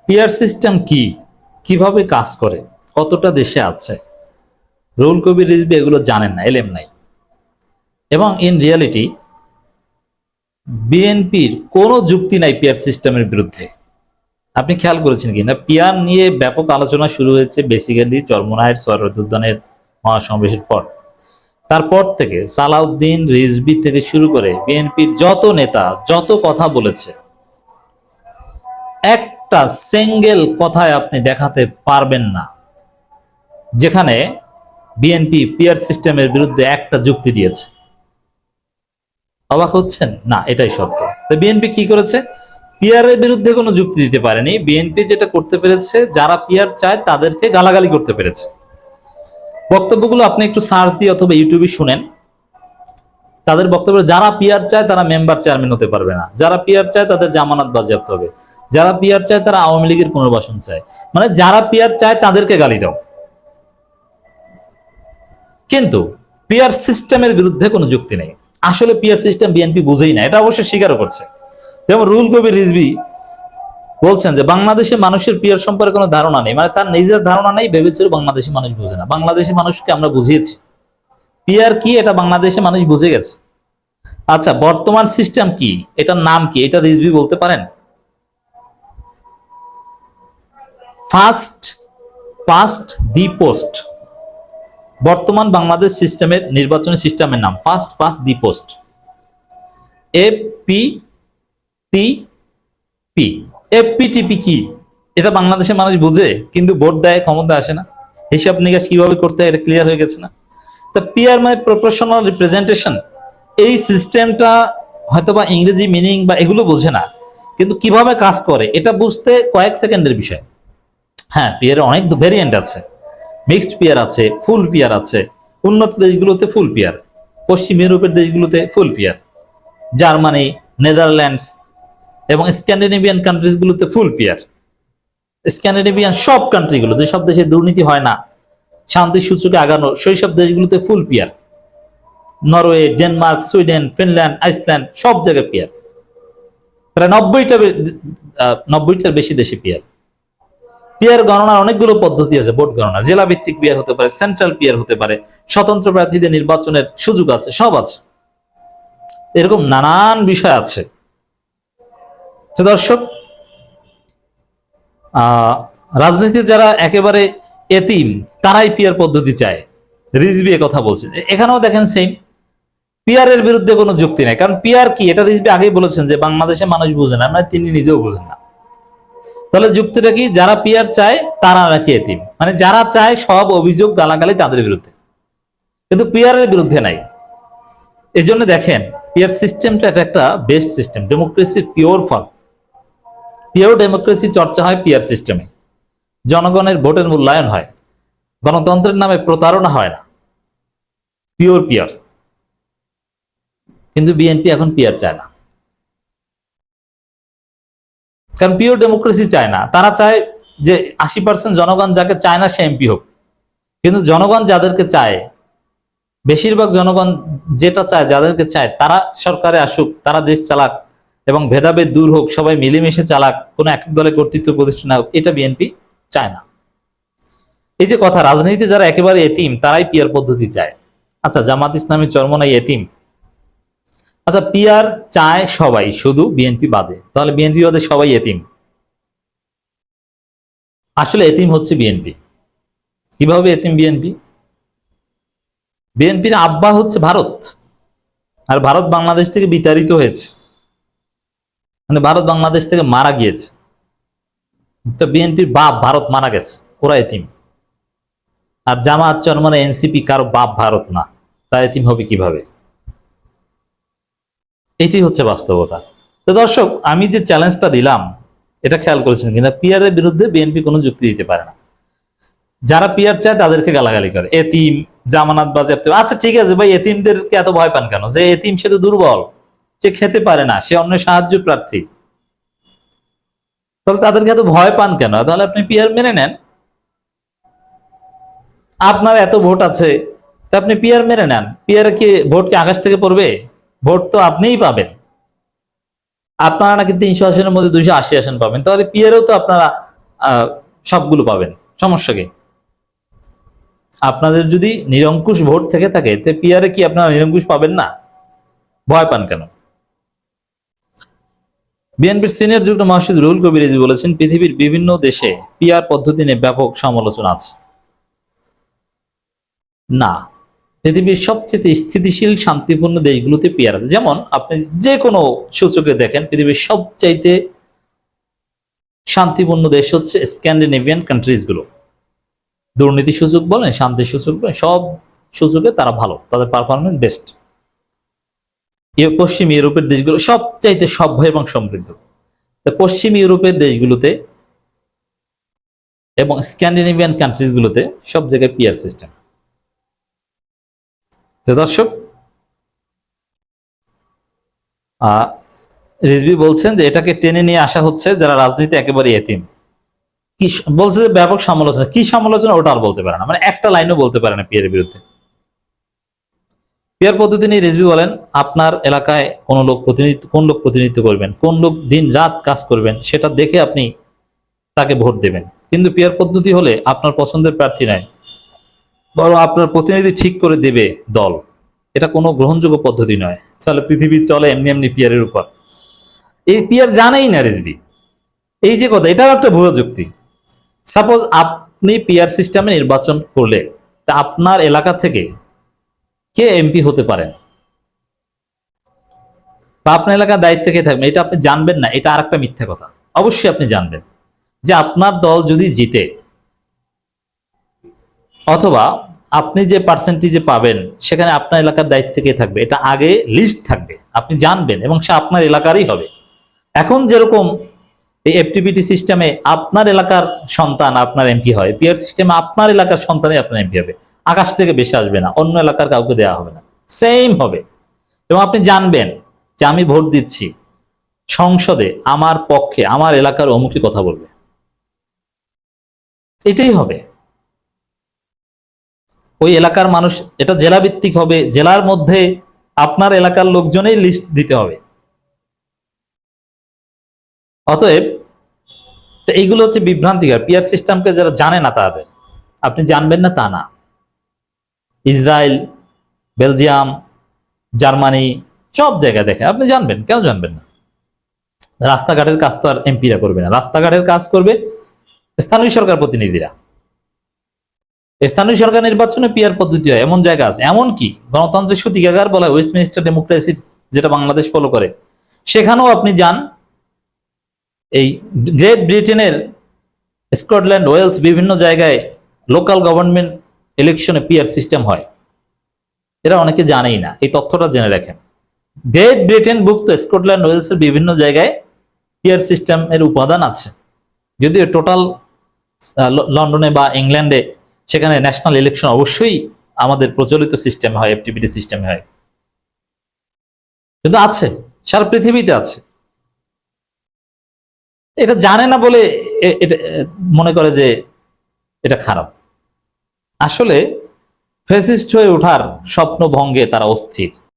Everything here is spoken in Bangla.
পিয়ার সিস্টেম কি, কিভাবে কাজ করে, কতটা দেশে আছে, রুহুল কবির রিজভী এগুলো জানেন না, এলেম নাই। এবং ইন রিয়ালিটি বিএনপির কোনো যুক্তি নাই পিয়ার সিস্টেমের বিরুদ্ধে। আপনি খেয়াল করেছেন কিনা, পিয়ার নিয়ে ব্যাপক আলোচনা শুরু হয়েছে বেসিক্যালি চরমোনাইয়ের সরওয়ারুদ্দৌলানের মহাসমাবেশের পর। তারপর থেকে সালাউদ্দিন রিজভী থেকে শুরু করে বিএনপির যত নেতা যত কথা বলেছে, একটা সিঙ্গেল কথায় আপনি দেখাতে পারবেন না যেখানে বিএনপি পিয়ার সিস্টেমের বিরুদ্ধে একটা যুক্তি দিয়েছে। অবাক হচ্ছেন না? এটাই সত্য। তো বিএনপি কি করেছে? পিয়ারের বিরুদ্ধে কোনো যুক্তি দিতে পারেনি। বিএনপি যেটা করতে পেরেছে, যারা পিয়ার চায় তাদেরকে গালাগালি করতে পেরেছে। বক্তব্যগুলো আপনি একটু সার্চ দিয়ে অথবা ইউটিউবে শুনেন। তাদের বক্তব্য, যারা পিয়ার চায় তারা মেম্বার চেয়ারম্যান হতে পারবে না, যারা পিয়ার চায় তাদের জামানত বাজেয়াপ্ত হবে, যারা পিয়ার চায় তারা আওয়ামী লীগের পুনর্বাসন চায়। মানে যারা পিয়ার চায় তাদেরকে গালি দাও। কিন্তু পিয়ার সিস্টেমের বিরুদ্ধে কোনো যুক্তি নেই। আসলে পিয়ার সিস্টেম বিএনপি বুঝেই না, এটা অবশ্যই স্বীকারও করছে। যেমন রুহুল কবির রিজভী বলছেন যে বাংলাদেশে মানুষের পিয়ার সম্পর্কে কোনো ধারণা নেই, মানে তার নিজের ধারণা নেই, ভেবেছিল বাংলাদেশি মানুষ বুঝে না। বাংলাদেশি মানুষকে আমরা বুঝিয়েছি পিয়ার কি, এটা বাংলাদেশে মানুষ বুঝে গেছে। আচ্ছা, বর্তমান সিস্টেম কি, এটার নাম কি, এটা রিজভী বলতে পারেন? First past the post. বর্তমান বাংলাদেশ সিস্টেমের নির্বাচনী সিস্টেমের নাম first past the post, FPTP. FPTP কি, এটা বাংলাদেশের মানুষ বুঝে, কিন্তু ভোট দেয়, ক্ষমতা আসে না। হিসাব নিকাশ কিভাবে করতে হয় এটা ক্লিয়ার হয়ে গেছে না? তো পিয়ার মানে প্রপোর্শনাল রিপ্রেজেন্টেশন। এই সিস্টেমটা হয়তোবা ইংরেজি মিনিং বা এগুলো বোঝে না, কিন্তু কিভাবে কাজ করে এটা বুঝতে কয়েক সেকেন্ডের বিষয়। হ্যাঁ, পিয়ারের অনেক ভেরিয়েন্ট আছে। মিক্সড পিয়ার আছে, ফুল পিয়ার আছে। উন্নত দেশগুলোতে ফুল পিয়ার, পশ্চিম ইউরোপের দেশগুলোতে ফুল পিয়ার, জার্মানি, নেদারল্যান্ডস এবং স্ক্যান্ডিনেভিয়ান কান্ট্রিজগুলোতে ফুল পিয়ার। স্ক্যান্ডিনেভিয়ান সব কান্ট্রিগুলো, যেসব দেশে দুর্নীতি হয় না, শান্তির সূচকে আগানো, সেই সব দেশগুলোতে full peer. Norway, Denmark, Sweden, Finland, Iceland, সব জায়গায় পিয়ার। প্রায় 90টার বেশি দেশে পিয়ার। পিয়ার গণনার অনেকগুলো পদ্ধতি আছে। ভোট গণনা, জেলা ভিত্তিক পিয়ার হতে পারে, সেন্ট্রাল পিয়ার হতে পারে, স্বতন্ত্র প্রার্থীদের নির্বাচনের সুযোগ আছে, সব আছে। এরকম নানান বিষয় আছে। তো দর্শক, রাজনীতি যারা একেবারে এতিম তারাই পিয়ার পদ্ধতি চায়, রিজভী কথা বলছেন। এখানেও দেখেন সেম, পিয়ারের বিরুদ্ধে কোনো যুক্তি নাই। কারণ পিয়ার কি, এটা রিজভী আগেই বলেছেন যে বাংলাদেশে মানুষ বুঝে না, মানে তিনি নিজেও বুঝেন না। তাহলে যুক্তিটা কি? যারা পিয়ার চায় তারা নাকি এতিম, মানে যারা চায় সব অভিযোগ গালাগালি তাদের বিরুদ্ধে, কিন্তু পিয়ারের বিরুদ্ধে নাই। এই জন্য দেখেন, পিয়ার সিস্টেমটা এটা একটা বেস্ট সিস্টেম, ডেমোক্রেসির পিওর ফর্ম। পিওর ডেমোক্রেসি চর্চা হয় পিয়ার সিস্টেমে। জনগণের ভোটের মূল্যায়ন হয়, গণতন্ত্রের নামে প্রতারণা হয় না, পিওর পিয়ার। কিন্তু বিএনপি এখন পিয়ার চায় না, কারণ পিওর ডেমোক্রেসি চায় না। তারা চায় যে 80% জনগণ যাকে চায় না সে এমপি হোক। কিন্তু জনগণ যাদেরকে চায়, বেশিরভাগ জনগণ যেটা চায়, যাদেরকে চায় তারা সরকারে আসুক, তারা দেশ চালাক এবং ভেদাভেদ দূর হোক, সবাই মিলেমিশে চালাক, কোনো এক দলের কর্তৃত্ব প্রতিষ্ঠা না হোক, এটা বিএনপি চায় না। এই যে কথা, রাজনীতিতে যারা একেবারে এতিম তারাই পিয়ার পদ্ধতি চায়। আচ্ছা, জামাত ইসলামী চরমোনাই এতিম? আচ্ছা, পিয়ার চায় সবাই, শুধু বিএনপি বাদে। তাহলে বিএনপি বাদে সবাই এতিম? আসলে এতিম হচ্ছে বিএনপি। কিভাবে এতিম বিএনপি? বিএনপির আব্বা হচ্ছে ভারত, আর ভারত বাংলাদেশ থেকে বিতাড়িত হয়েছে, মানে ভারত বাংলাদেশ থেকে মারা গিয়েছে। তো বিএনপির বাপ ভারত মারা গেছে, ওরা এতিম। আর জামাত, চরমোনাই, এনসিপি কারো বাপ ভারত না, তা এতিম হবে কিভাবে? এটি হচ্ছে বাস্তবতা। তো দর্শক, আমি যে চ্যালেঞ্জটা দিলাম এটা খেয়াল করেছেন কিনা? পিয়ারের বিরুদ্ধে বিএনপি কোনো যুক্তি দিতে পারে না। যারা পিয়ার চায় তাদেরকে গালাগালি করে, এতিম, জামানত বাজেয়াপ্ত। আচ্ছা ঠিক আছে ভাই, এতিমদেরকে এত ভয় পান কেন? যে এতিম সে তো দুর্বল, সে খেতে পারে না, সে অন্য সাহায্য প্রার্থী, তাহলে তাদেরকে এত ভয় পান কেন? তাহলে আপনি পিয়ার মেনে নেন। আপনার এত ভোট আছে, তা আপনি পিয়ার মেনে নেন। পিয়ারে কি ভোট কি আকাশ থেকে পড়বে? ভোট তো আপনিই পাবেন। আপনারা নাকি 300 আসনের মধ্যে 280 আসন পাবেন, তাহলে পিয়ারেও তো আপনারা সবগুলো পাবেন, সমস্যা কি? আপনাদের যদি নিরঙ্কুশ ভোট থেকে থাকে তো পিয়ারে কি আপনারা নিরঙ্কুশ পাবেন না? ভয় পান কেন? বিএনপির সিনিয়র যুগ্ম মহাসচিব রুহুল কবির রিজভী বলেছেন, পৃথিবীর বিভিন্ন দেশে পিআর পদ্ধতি নিয়ে ব্যাপক সমালোচনা আছে। না, পৃথিবীর সবচেয়ে স্থিতিশীল শান্তিপূর্ণ দেশগুলোতে পিআর আছে। যেমন আপনি যে কোনো সূচকে দেখেন, পৃথিবীর সবচাইতে শান্তিপূর্ণ দেশ হচ্ছে স্ক্যান্ডিনেভিয়ান কান্ট্রিজ গুলো। দুর্নীতি সূচক বলেন, শান্তি সূচক বলেন, সব সূচকে তারা ভালো, তাদের পারফরমেন্স বেস্ট। পশ্চিম ইউরোপের দেশগুলো সবচাইতে সভ্য এবং সমৃদ্ধ। পশ্চিম ইউরোপের দেশগুলোতে এবং স্ক্যান্ডিনেভিয়ান কান্ট্রিজ গুলোতে সব জায়গায় পিআর সিস্টেম। তো দর্শক, রিজভী বলছেন যে এটাকে টেনে নিয়ে আসা হচ্ছে যারা রাজনীতি একেবারে এতিম। কি বলছে যে ব্যাপক সমালোচনা, কি সমালোচনা ওটা আর বলতে পারে না, মানে একটা লাইনও বলতে পারে না পিয়ারের বিরুদ্ধে। পিয়ার পদ্ধতি নিয়ে রিজভী বলেন, আপনার এলাকায় কোন লোক প্রতিনিধিত্ব করবেন, কোন লোক দিন রাত কাজ করবেন, সেটা দেখে আপনি তাকে ভোট দেবেন। কিন্তু পিয়ার পদ্ধতি হলে আপনার পছন্দের প্রার্থী নয়, বরং আপনার প্রতিনিধি ঠিক করে দেবে দল। এটা কোনো গ্রহণযোগ্য পদ্ধতি নয়। তাহলে পৃথিবী চলে এমনি এমনি পিয়ারের উপর? এই পিয়ার জানেই না রিজভী। এই যে কথা, এটাও একটা ভুয়া যুক্তি। সাপোজ আপনি পিআর সিস্টেমে নির্বাচন করলে, তা আপনার এলাকা থেকে কে এমপি হতে পারেন বা আপনার এলাকার দায়িত্বে কে থাকবে, এটা আপনি জানবেন না। এটা আর একটা মিথ্যা কথা। অবশ্যই আপনি জানবেন যে আপনার দল যদি জিতে, অথবা আপনি যে পার্সেন্টেজে পাবেন, সেখানে আপনার এলাকার দায়িত্বে কে থাকবে, এটা আগে লিস্ট থাকবে, আপনি জানবেন, এবং সে আপনার এলাকারই হবে। এখন যেরকম এই এফটিপিটি সিস্টেমে আপনার এলাকার সন্তান আপনার এমপি হয়, পিআর সিস্টেমে আপনার এলাকার সন্তানই আপনার এমপি হবে। আকাশ থেকে বেশি আসবে না, অন্য এলাকার কাউকে দেওয়া হবে না, সেম হবে। এবং আপনি জানবেন যে আমি ভোট দিচ্ছি, সংসদে আমার পক্ষে আমার এলাকার অমুখী কথা বলবে, এটাই হবে। ওই এলাকার মানুষ, এটা জেলা ভিত্তিক হবে, জেলার মধ্যে আপনার এলাকার লোকজনেই লিস্ট দিতে হবে। অতএব এইগুলো হচ্ছে বিভ্রান্তিকর। পিআর সিস্টেমকে যারা জানে না তাদের, আপনি জানবেন না তা না। ইসরায়েল, বেলজিয়াম, জার্মানি, সব জায়গায় দেখে, আপনি জানবেন, কেন জানবেন না? রাস্তাঘাটের কাজ তো আর এমপিরা করবে না, রাস্তাঘাটের কাজ করবে স্থানীয় সরকার প্রতিনিধিরা। স্থানীয় সরকার নির্বাচনে পিআর পদ্ধতি হয় এমন জায়গা আছে, এমনকি গণতন্ত্রের সূতিকাগার বলা হয় ওয়েস্টমিনিস্টার ডেমোক্রেসির, যেটা বাংলাদেশ ফলো করে, সেখানেও আপনি যান, এই গ্রেট ব্রিটেনের স্কটল্যান্ড, ওয়েলস, বিভিন্ন জায়গায় লোকাল গভর্নমেন্ট ইলেকশনে পিআর সিস্টেম হয়। এরা অনেকে জানেই না, এই তথ্যটা জেনে রাখেন। গ্রেট ব্রিটেন ভুক্ত স্কটল্যান্ড, ওয়েলসের বিভিন্ন জায়গায় পিআর সিস্টেমের উপাদান আছে। যদিও টোটাল লন্ডনে বা ইংল্যান্ডে সেখানে ন্যাশনাল ইলেকশন অবশ্যই আমাদের প্রচলিত সিস্টেমে হয়, এফটিপিটি সিস্টেমে হয়, কিন্তু আছে, সারা পৃথিবীতে আছে। এটা জানে না বলে এটা মনে করে যে এটা খারাপ। আসলে ফ্যাসিস্ট হয়ে ওঠার স্বপ্ন ভঙ্গে তারা অস্থির।